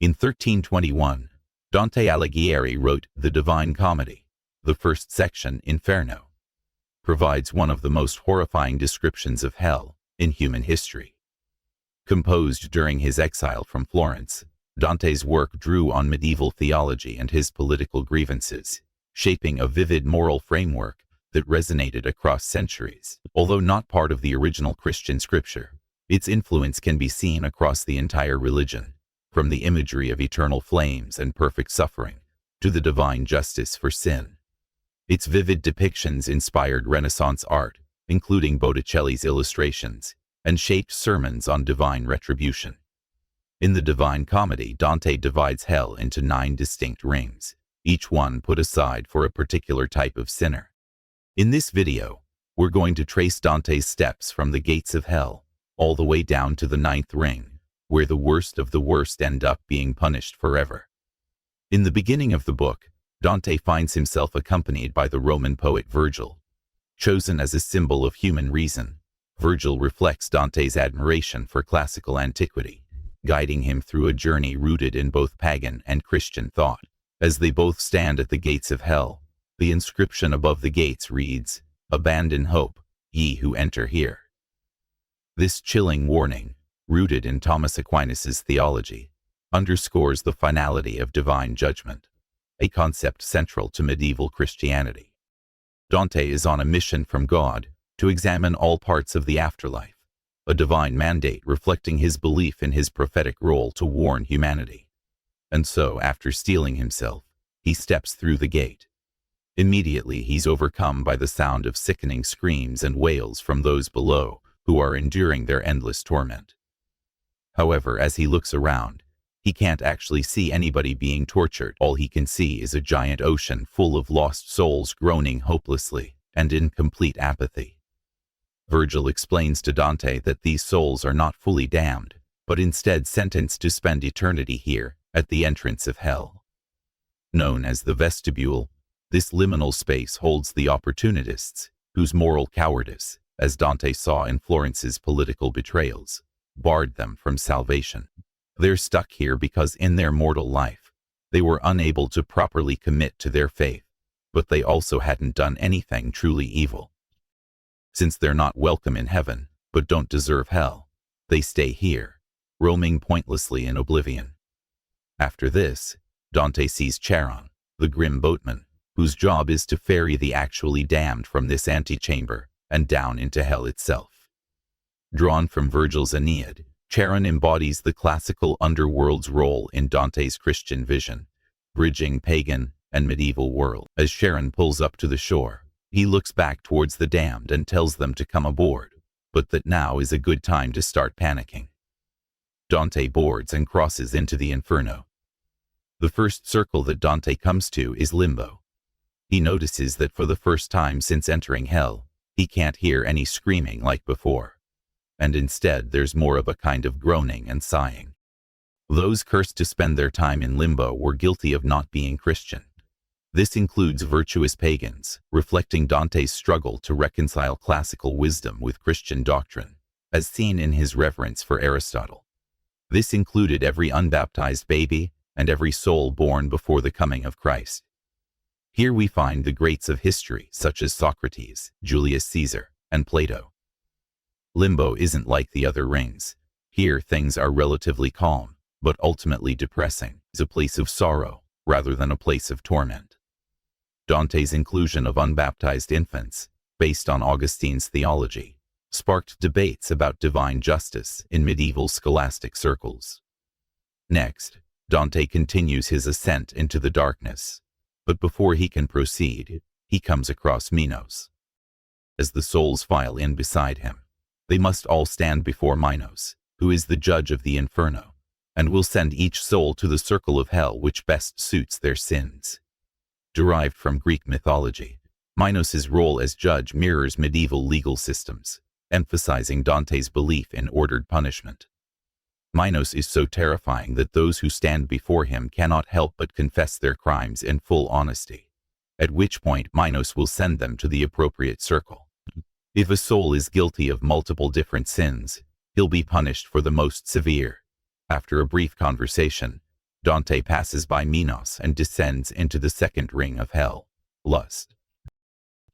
In 1321, Dante Alighieri wrote the Divine Comedy. The first section, Inferno, provides one of the most horrifying descriptions of hell in human history. Composed during his exile from Florence, Dante's work drew on medieval theology and his political grievances, shaping a vivid moral framework that resonated across centuries. Although not part of the original Christian scripture, its influence can be seen across the entire religion, from the imagery of eternal flames and perfect suffering to the divine justice for sin. Its vivid depictions inspired Renaissance art, including Botticelli's illustrations, and shaped sermons on divine retribution. In the Divine Comedy, Dante divides hell into 9 distinct rings, each one put aside for a particular type of sinner. In this video, we're going to trace Dante's steps from the gates of hell all the way down to the 9th ring, where the worst of the worst end up being punished forever. In the beginning of the book, Dante finds himself accompanied by the Roman poet Virgil. Chosen as a symbol of human reason, Virgil reflects Dante's admiration for classical antiquity, guiding him through a journey rooted in both pagan and Christian thought. As they both stand at the gates of hell, the inscription above the gates reads, "Abandon hope, ye who enter here." This chilling warning, rooted in Thomas Aquinas's theology, underscores the finality of divine judgment, a concept central to medieval Christianity. Dante is on a mission from God to examine all parts of the afterlife, a divine mandate reflecting his belief in his prophetic role to warn humanity. And so, after steeling himself, he steps through the gate. Immediately, he's overcome by the sound of sickening screams and wails from those below who are enduring their endless torment. However, as he looks around, he can't actually see anybody being tortured. All he can see is a giant ocean full of lost souls groaning hopelessly and in complete apathy. Virgil explains to Dante that these souls are not fully damned, but instead sentenced to spend eternity here at the entrance of hell. Known as the vestibule, this liminal space holds the opportunists, whose moral cowardice, as Dante saw in Florence's political betrayals, barred them from salvation. They're stuck here because in their mortal life, they were unable to properly commit to their faith, but they also hadn't done anything truly evil. Since they're not welcome in heaven, but don't deserve hell, they stay here, roaming pointlessly in oblivion. After this, Dante sees Charon, the grim boatman, whose job is to ferry the actually damned from this antechamber and down into hell itself. Drawn from Virgil's Aeneid, Charon embodies the classical underworld's role in Dante's Christian vision, bridging pagan and medieval world. As Charon pulls up to the shore, he looks back towards the damned and tells them to come aboard, but that now is a good time to start panicking. Dante boards and crosses into the Inferno. The first circle that Dante comes to is Limbo. He notices that for the first time since entering hell, he can't hear any screaming like before, and instead there's more of a kind of groaning and sighing. Those cursed to spend their time in limbo were guilty of not being Christian. This includes virtuous pagans, reflecting Dante's struggle to reconcile classical wisdom with Christian doctrine, as seen in his reverence for Aristotle. This included every unbaptized baby and every soul born before the coming of Christ. Here we find the greats of history such as Socrates, Julius Caesar, and Plato. Limbo isn't like the other rings. Here things are relatively calm, but ultimately depressing. It's a place of sorrow rather than a place of torment. Dante's inclusion of unbaptized infants, based on Augustine's theology, sparked debates about divine justice in medieval scholastic circles. Next, Dante continues his ascent into the darkness, but before he can proceed, he comes across Minos. As the souls file in beside him, they must all stand before Minos, who is the judge of the Inferno, and will send each soul to the circle of hell which best suits their sins. Derived from Greek mythology, Minos' role as judge mirrors medieval legal systems, emphasizing Dante's belief in ordered punishment. Minos is so terrifying that those who stand before him cannot help but confess their crimes in full honesty, at which point Minos will send them to the appropriate circle. If a soul is guilty of multiple different sins, he'll be punished for the most severe. After a brief conversation, Dante passes by Minos and descends into the second ring of hell, lust.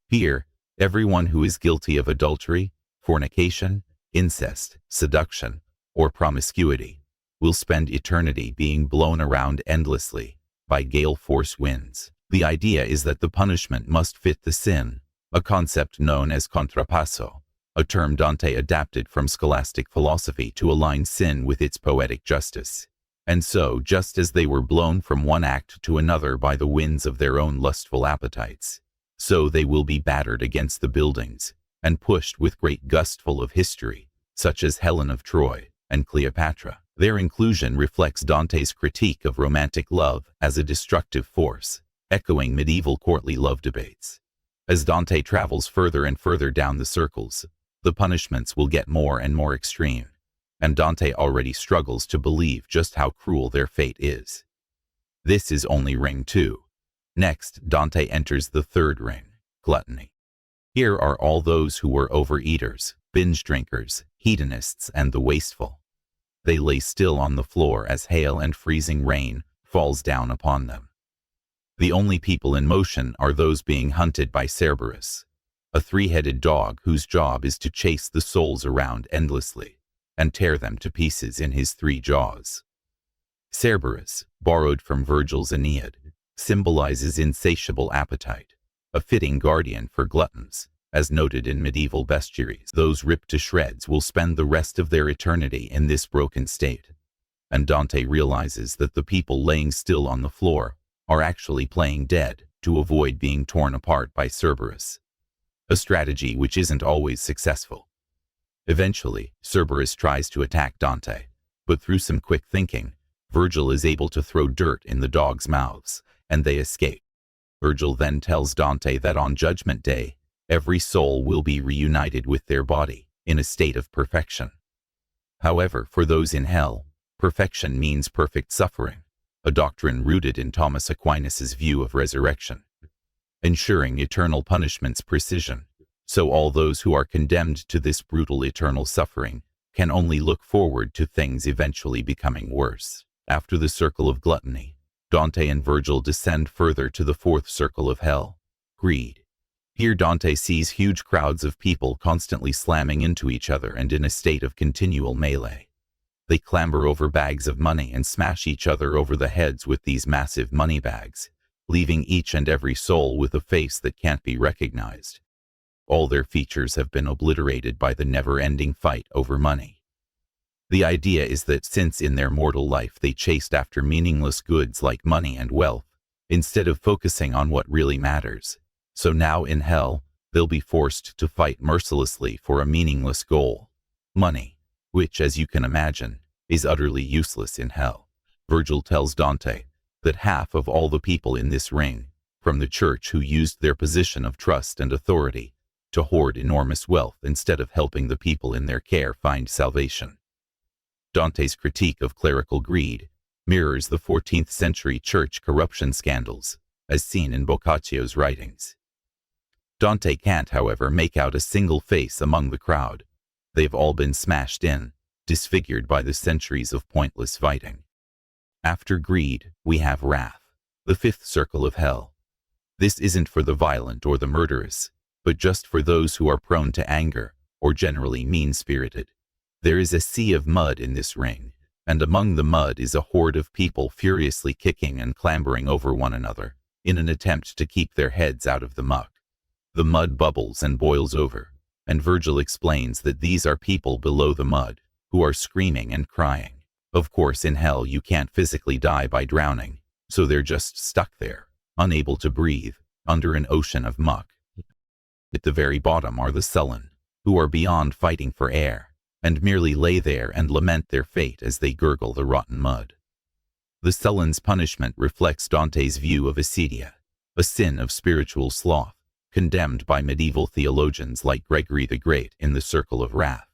Here, everyone who is guilty of adultery, fornication, incest, seduction, or promiscuity will spend eternity being blown around endlessly by gale force winds. The idea is that the punishment must fit the sin, a concept known as contrapasso, a term Dante adapted from scholastic philosophy to align sin with its poetic justice. And so, just as they were blown from one act to another by the winds of their own lustful appetites, so they will be battered against the buildings and pushed with great gustful of history, such as Helen of Troy and Cleopatra. Their inclusion reflects Dante's critique of romantic love as a destructive force, echoing medieval courtly love debates. As Dante travels further and further down the circles, the punishments will get more and more extreme, and Dante already struggles to believe just how cruel their fate is. This is only ring 2. Next, Dante enters the third ring, gluttony. Here are all those who were overeaters, binge drinkers, hedonists, and the wasteful. They lay still on the floor as hail and freezing rain falls down upon them. The only people in motion are those being hunted by Cerberus, a three-headed dog whose job is to chase the souls around endlessly and tear them to pieces in his 3 jaws. Cerberus, borrowed from Virgil's Aeneid, symbolizes insatiable appetite, a fitting guardian for gluttons, as noted in medieval bestiaries. Those ripped to shreds will spend the rest of their eternity in this broken state, and Dante realizes that the people laying still on the floor are actually playing dead to avoid being torn apart by Cerberus, a strategy which isn't always successful. Eventually, Cerberus tries to attack Dante, but through some quick thinking, Virgil is able to throw dirt in the dogs' mouths, and they escape. Virgil then tells Dante that on Judgment Day, every soul will be reunited with their body in a state of perfection. However, for those in hell, perfection means perfect suffering, a doctrine rooted in Thomas Aquinas' view of resurrection, ensuring eternal punishment's precision. So all those who are condemned to this brutal eternal suffering can only look forward to things eventually becoming worse. After the circle of gluttony, Dante and Virgil descend further to the fourth circle of hell, greed. Here Dante sees huge crowds of people constantly slamming into each other and in a state of continual melee. They clamber over bags of money and smash each other over the heads with these massive money bags, leaving each and every soul with a face that can't be recognized. All their features have been obliterated by the never-ending fight over money. The idea is that since in their mortal life they chased after meaningless goods like money and wealth, instead of focusing on what really matters, so now in hell, they'll be forced to fight mercilessly for a meaningless goal, money, which, as you can imagine, is utterly useless in hell. Virgil tells Dante that half of all the people in this ring, from the church who used their position of trust and authority to hoard enormous wealth instead of helping the people in their care find salvation. Dante's critique of clerical greed mirrors the 14th century church corruption scandals, as seen in Boccaccio's writings. Dante can't, however, make out a single face among the crowd. They've all been smashed in, disfigured by the centuries of pointless fighting. After greed, we have wrath, the 5th circle of hell. This isn't for the violent or the murderous, but just for those who are prone to anger, or generally mean-spirited. There is a sea of mud in this ring, and among the mud is a horde of people furiously kicking and clambering over one another, in an attempt to keep their heads out of the muck. The mud bubbles and boils over, and Virgil explains that these are people below the mud, who are screaming and crying. Of course, in hell you can't physically die by drowning, so they're just stuck there, unable to breathe, under an ocean of muck. At the very bottom are the sullen, who are beyond fighting for air, and merely lay there and lament their fate as they gurgle the rotten mud. The sullen's punishment reflects Dante's view of acedia, a sin of spiritual sloth, condemned by medieval theologians like Gregory the Great in the Circle of Wrath.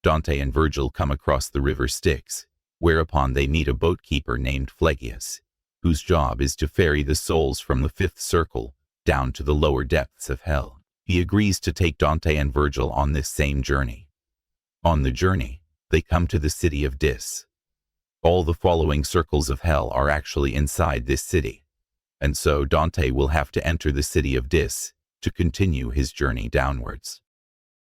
Dante and Virgil come across the river Styx, whereupon they meet a boatkeeper named Phlegyas, whose job is to ferry the souls from the 5th circle down to the lower depths of hell. He agrees to take Dante and Virgil on this same journey. On the journey, they come to the city of Dis. All the following circles of hell are actually inside this city, and so Dante will have to enter the city of Dis to continue his journey downwards.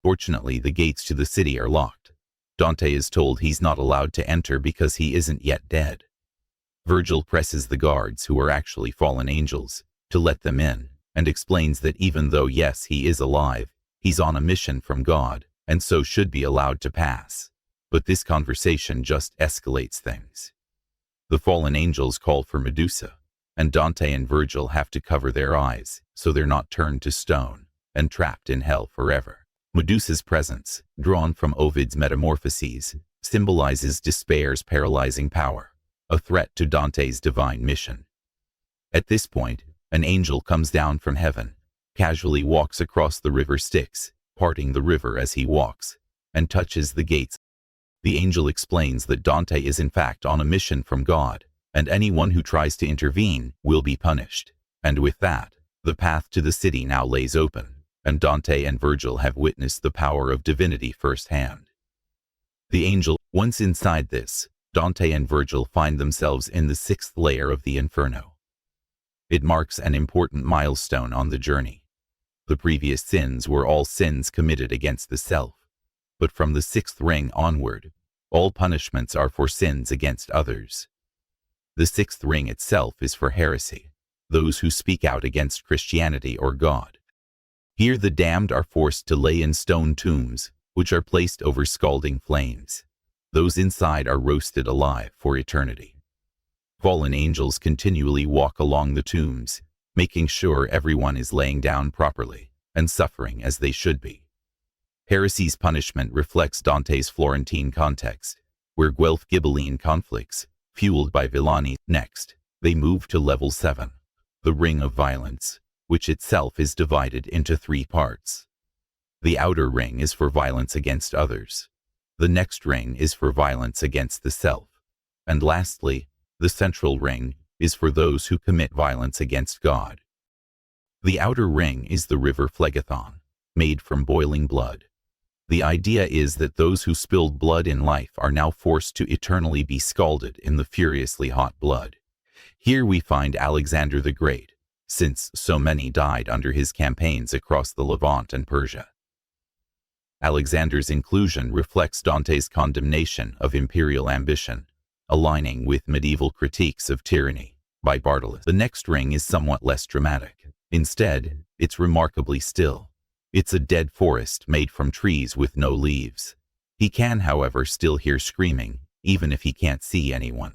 Fortunately, the gates to the city are locked. Dante is told he's not allowed to enter because he isn't yet dead. Virgil presses the guards, who are actually fallen angels, to let them in, and explains that even though yes, he is alive, he's on a mission from God, and so should be allowed to pass. But this conversation just escalates things. The fallen angels call for Medusa, and Dante and Virgil have to cover their eyes so they're not turned to stone and trapped in hell forever. Medusa's presence, drawn from Ovid's Metamorphoses, symbolizes despair's paralyzing power, a threat to Dante's divine mission. At this point, an angel comes down from heaven, casually walks across the river Styx, parting the river as he walks, and touches the gates. The angel explains that Dante is in fact on a mission from God, and anyone who tries to intervene will be punished. And with that, the path to the city now lays open, and Dante and Virgil have witnessed the power of divinity firsthand. The angel, once inside this, Dante and Virgil find themselves in the sixth layer of the Inferno. It marks an important milestone on the journey. The previous sins were all sins committed against the self, but from the sixth ring onward, all punishments are for sins against others. The sixth ring itself is for heresy, those who speak out against Christianity or God. Here the damned are forced to lay in stone tombs, which are placed over scalding flames. Those inside are roasted alive for eternity. Fallen angels continually walk along the tombs, making sure everyone is laying down properly and suffering as they should be. Heresy's punishment reflects Dante's Florentine context, where Guelph Ghibelline conflicts, fueled by Villani. Next, they move to level 7, the Ring of Violence, which itself is divided into 3 parts. The outer ring is for violence against others. The next ring is for violence against the self. And lastly, the central ring is for those who commit violence against God. The outer ring is the river Phlegethon, made from boiling blood. The idea is that those who spilled blood in life are now forced to eternally be scalded in the furiously hot blood. Here we find Alexander the Great, since so many died under his campaigns across the Levant and Persia. Alexander's inclusion reflects Dante's condemnation of imperial ambition, aligning with medieval critiques of tyranny by Bartolus. The next ring is somewhat less dramatic. Instead, it's remarkably still. It's a dead forest made from trees with no leaves. He can, however, still hear screaming, even if he can't see anyone.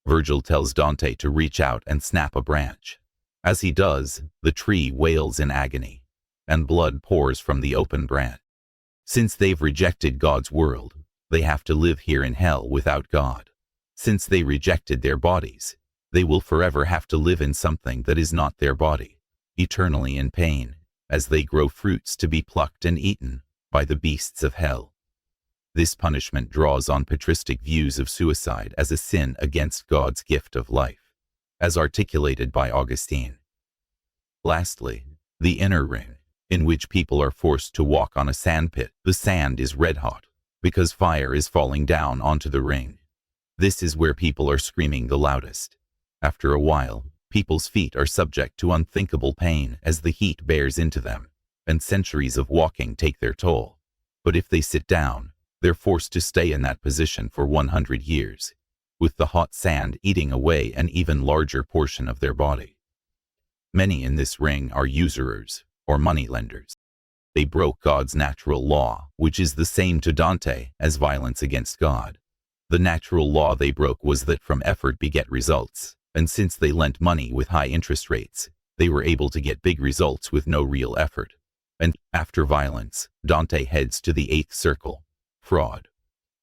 Virgil tells Dante to reach out and snap a branch. As he does, the tree wails in agony, and blood pours from the open branch. Since they've rejected God's world, they have to live here in hell without God. Since they rejected their bodies, they will forever have to live in something that is not their body, eternally in pain, as they grow fruits to be plucked and eaten by the beasts of hell. This punishment draws on patristic views of suicide as a sin against God's gift of life, as articulated by Augustine. Lastly, the inner ring, in which people are forced to walk on a sandpit. The sand is red hot, because fire is falling down onto the ring. This is where people are screaming the loudest. After a while, people's feet are subject to unthinkable pain as the heat bears into them, and centuries of walking take their toll. But if they sit down, they're forced to stay in that position for 100 years, with the hot sand eating away an even larger portion of their body. Many in this ring are usurers, or moneylenders. They broke God's natural law, which is the same to Dante as violence against God. The natural law they broke was that from effort beget results, and since they lent money with high interest rates, they were able to get big results with no real effort. And after violence, Dante heads to the 8th circle, fraud.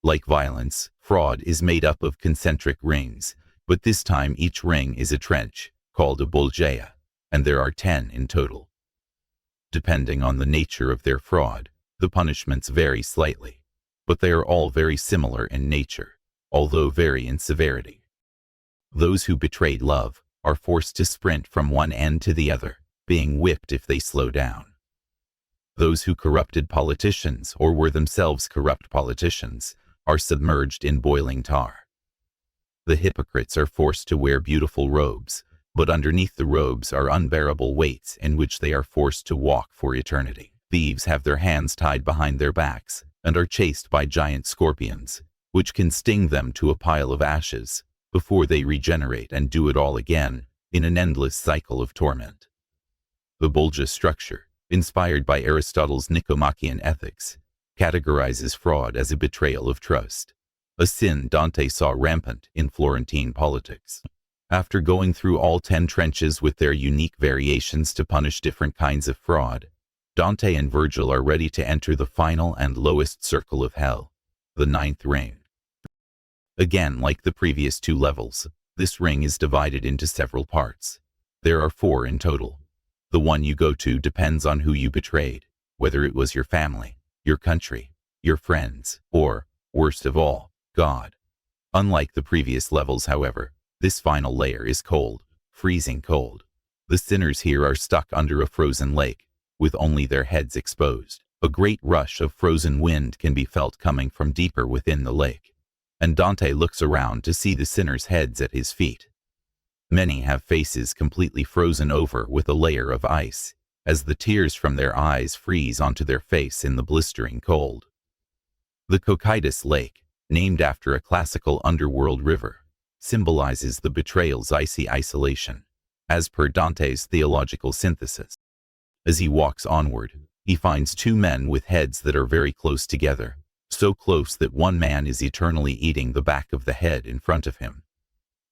Like violence, fraud is made up of concentric rings, but this time each ring is a trench, called a bolgia, and there are 10 in total. Depending on the nature of their fraud, the punishments vary slightly, but they are all very similar in nature, although vary in severity. Those who betrayed love are forced to sprint from one end to the other, being whipped if they slow down. Those who corrupted politicians or were themselves corrupt politicians are submerged in boiling tar. The hypocrites are forced to wear beautiful robes, but underneath the robes are unbearable weights in which they are forced to walk for eternity. Thieves have their hands tied behind their backs and are chased by giant scorpions, which can sting them to a pile of ashes before they regenerate and do it all again in an endless cycle of torment. The Bolgia structure, inspired by Aristotle's Nicomachean Ethics, categorizes fraud as a betrayal of trust, a sin Dante saw rampant in Florentine politics. After going through all 10 trenches with their unique variations to punish different kinds of fraud, Dante and Virgil are ready to enter the final and lowest circle of hell, the 9th ring. Again, like the previous 2 levels, this ring is divided into several parts. There are 4 in total. The one you go to depends on who you betrayed, whether it was your family, your country, your friends, or, worst of all, God. Unlike the previous levels, however, this final layer is cold, freezing cold. The sinners here are stuck under a frozen lake, with only their heads exposed. A great rush of frozen wind can be felt coming from deeper within the lake, and Dante looks around to see the sinners' heads at his feet. Many have faces completely frozen over with a layer of ice, as the tears from their eyes freeze onto their face in the blistering cold. The Cocytus Lake, named after a classical underworld river, symbolizes the betrayal's icy isolation, as per Dante's theological synthesis. As he walks onward, he finds 2 men with heads that are very close together, so close that one man is eternally eating the back of the head in front of him.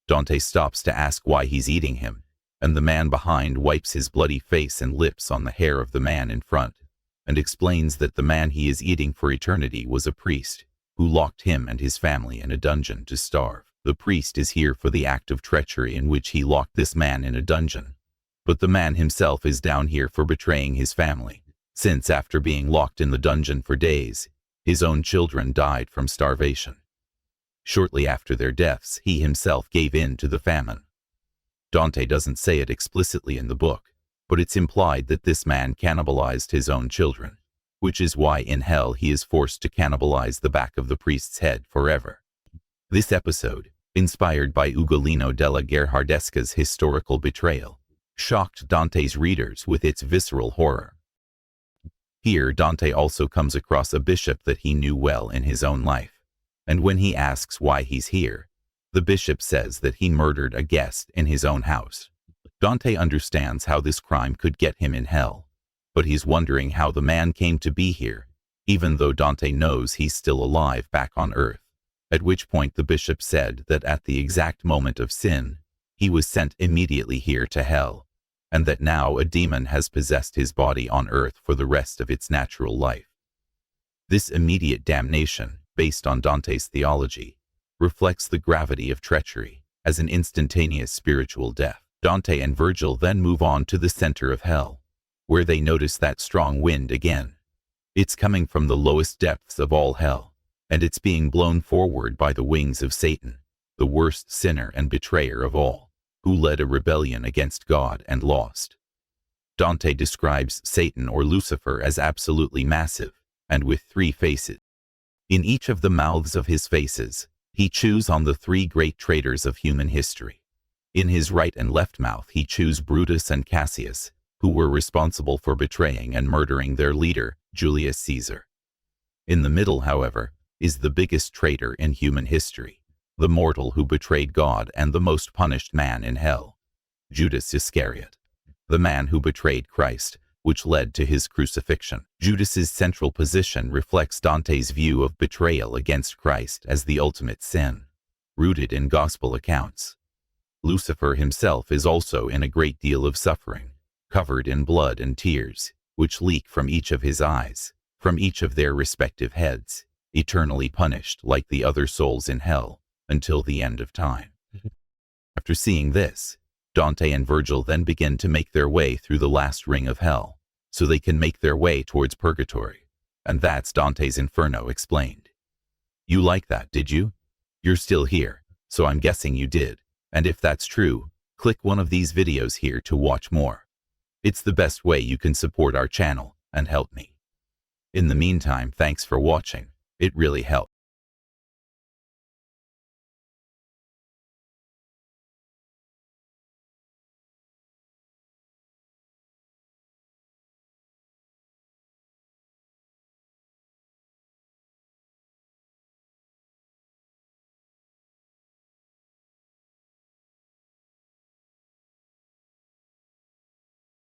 Dante stops to ask why he's eating him, and the man behind wipes his bloody face and lips on the hair of the man in front, and explains that the man he is eating for eternity was a priest, who locked him and his family in a dungeon to starve. The priest is here for the act of treachery in which he locked this man in a dungeon, but the man himself is down here for betraying his family, since after being locked in the dungeon for days, his own children died from starvation. Shortly after their deaths, he himself gave in to the famine. Dante doesn't say it explicitly in the book, but it's implied that this man cannibalized his own children, which is why in hell he is forced to cannibalize the back of the priest's head forever. This episode, inspired by Ugolino della Gerhardesca's historical betrayal, shocked Dante's readers with its visceral horror. Here, Dante also comes across a bishop that he knew well in his own life, and when he asks why he's here, the bishop says that he murdered a guest in his own house. Dante understands how this crime could get him in hell, but he's wondering how the man came to be here, even though Dante knows he's still alive back on earth, at which point the bishop said that at the exact moment of sin, he was sent immediately here to hell, and that now a demon has possessed his body on earth for the rest of its natural life. This immediate damnation, based on Dante's theology, reflects the gravity of treachery as an instantaneous spiritual death. Dante and Virgil then move on to the center of hell, where they notice that strong wind again. It's coming from the lowest depths of all hell, and it's being blown forward by the wings of Satan, the worst sinner and betrayer of all, who led a rebellion against God and lost. Dante describes Satan or Lucifer as absolutely massive and with 3 faces. In each of the mouths of his faces, he chews on the 3 great traitors of human history. In his right and left mouth he chews Brutus and Cassius, who were responsible for betraying and murdering their leader, Julius Caesar. In the middle, however, is the biggest traitor in human history, the mortal who betrayed God and the most punished man in hell, Judas Iscariot, the man who betrayed Christ, which led to his crucifixion. Judas's central position reflects Dante's view of betrayal against Christ as the ultimate sin, rooted in gospel accounts. Lucifer himself is also in a great deal of suffering, covered in blood and tears, which leak from each of his eyes, from each of their respective heads, eternally punished like the other souls in hell, until the end of time. After seeing this, Dante and Virgil then begin to make their way through the last ring of hell, so they can make their way towards purgatory, and that's Dante's Inferno explained. You like that, did you? You're still here, so I'm guessing you did, and if that's true, click one of these videos here to watch more. It's the best way you can support our channel and help me. In the meantime, thanks for watching, it really helps.